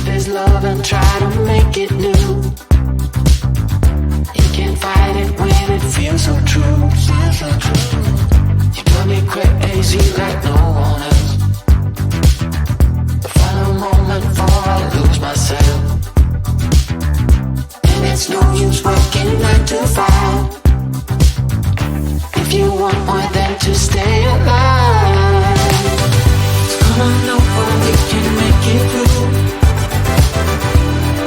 keep his love and try to make it new. He can't fight it when it feels so true. You got me crazy like no one else. The final moment before I lose myself. And it's no use working 9 to 5 if you want more than to stay alive. So come on over, we can make it through.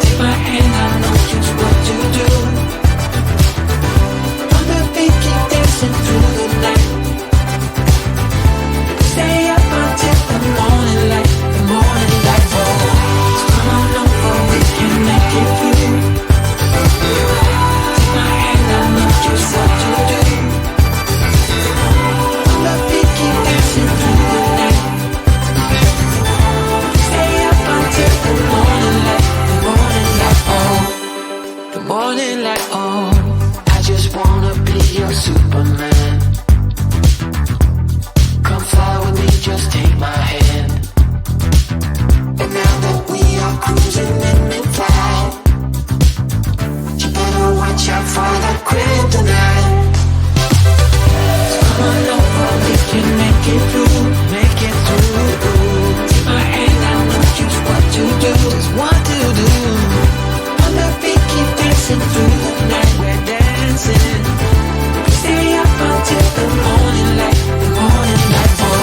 Take my hand, I know just what to do. On the beat, keep dancing through the night. Stay up until the morning light, the morning light. Oh, so come on over, we can make it through. Take my hand, I know just what to do. On the beat, keep dancing through the night. Stay up until the morning light, the morning light. Oh, the morning light. Oh, I just wanna be your Superman. Come fly with me, just take my hand. And now that we are cruising in mid-flight, you better watch out for that kryptonite. So come on over, we can make it through, make it through. Take my hand, I know just what to do, just what to do. On the beat, keep dancing through the night, we're dancing. Stay up until the morning light, the morning light. Oh,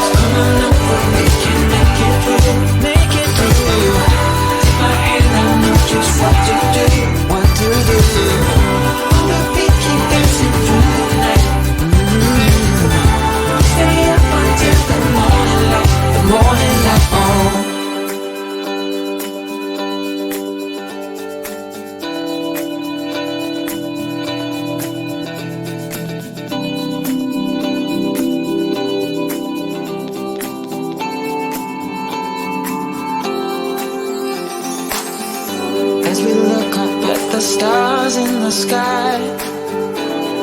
so come on over, we can make it through, make it through. Take my hand, I know just what to do, what to do. On the beat, keep dancing through the night. Stay up until the morning light, the morning light. Oh. As we look up at the stars in the sky,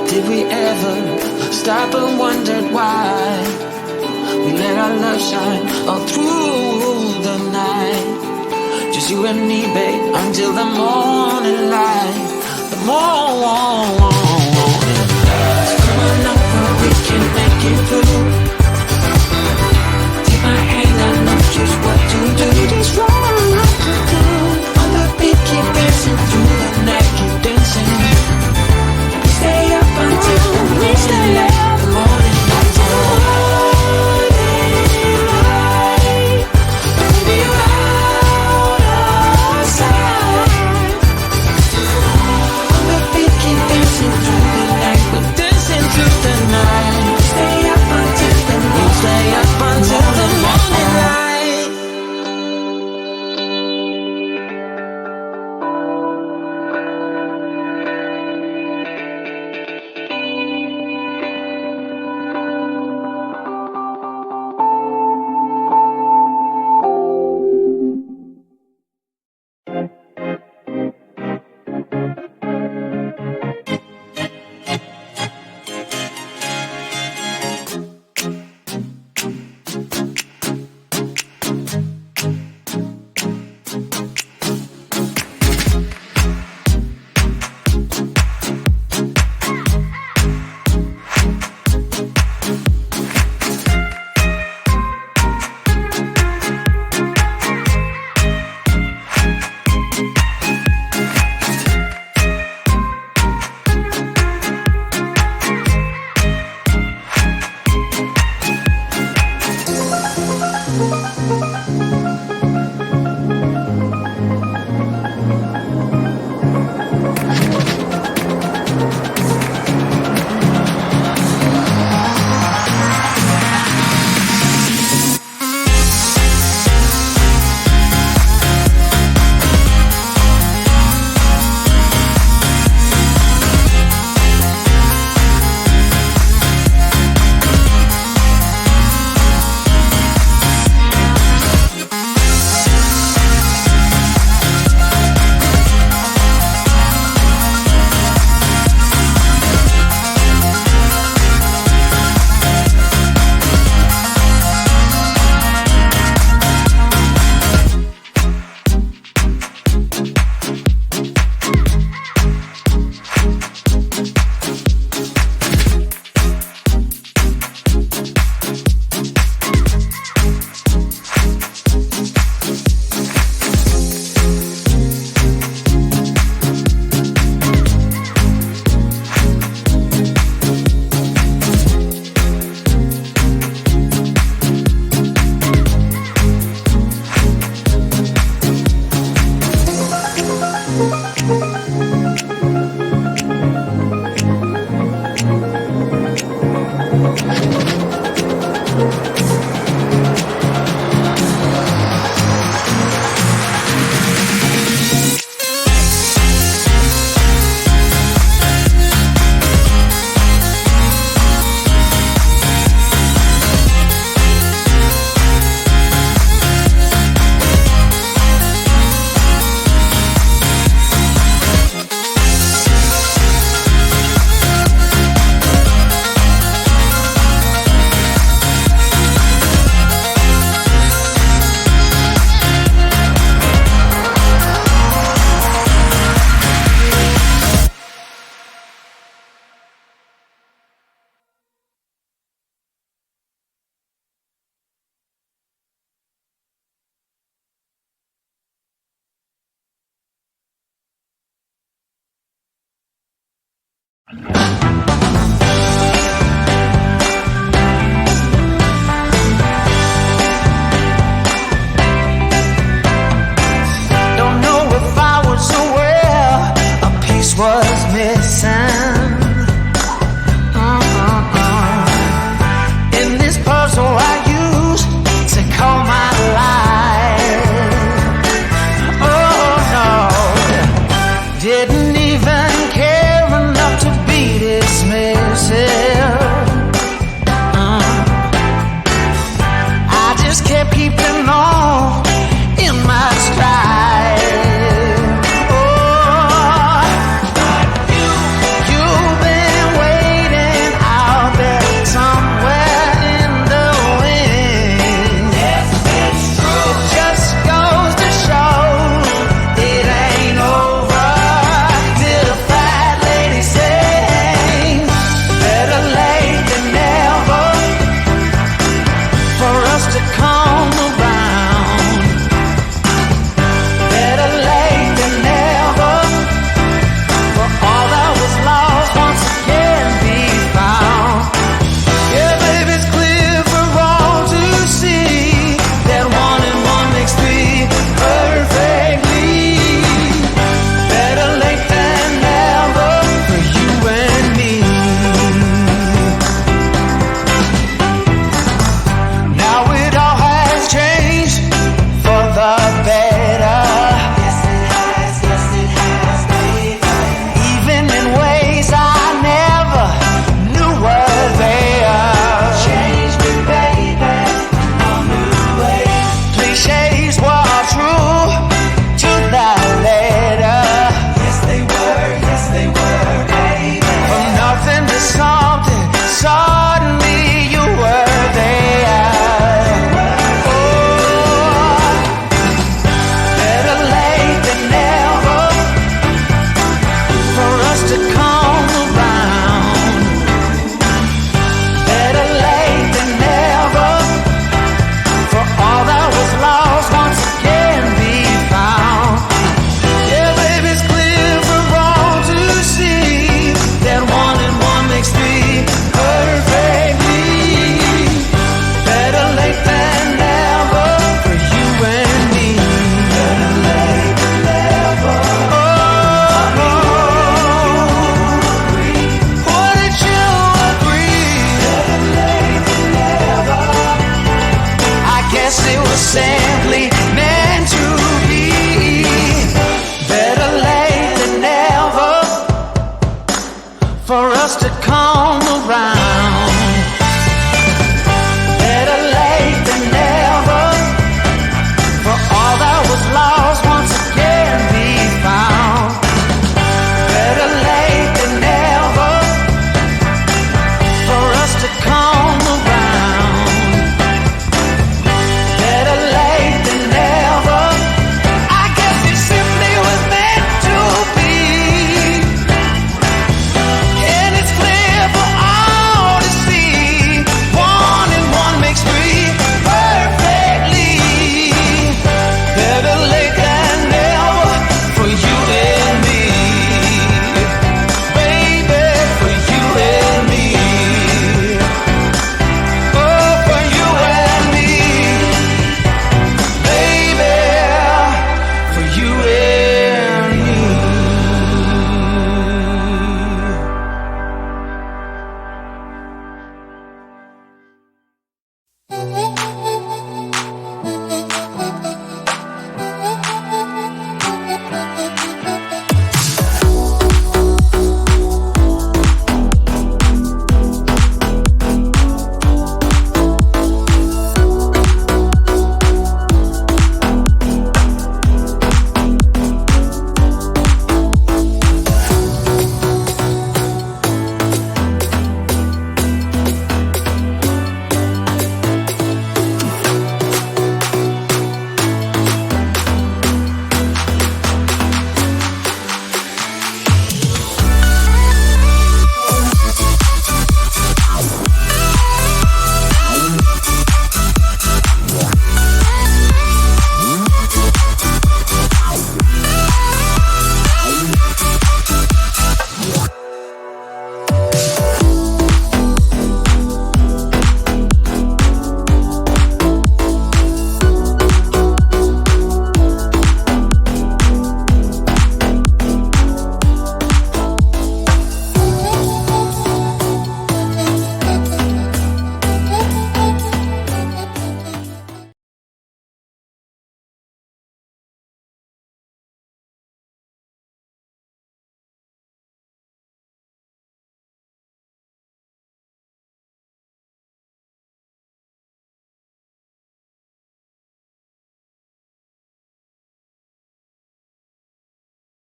did we ever stop and wondered why we let our love shine all through the night? Just you and me, babe, until the morning light, the morning light. So come on over, we can make it through. Take my hand, I know just what to do. Just right.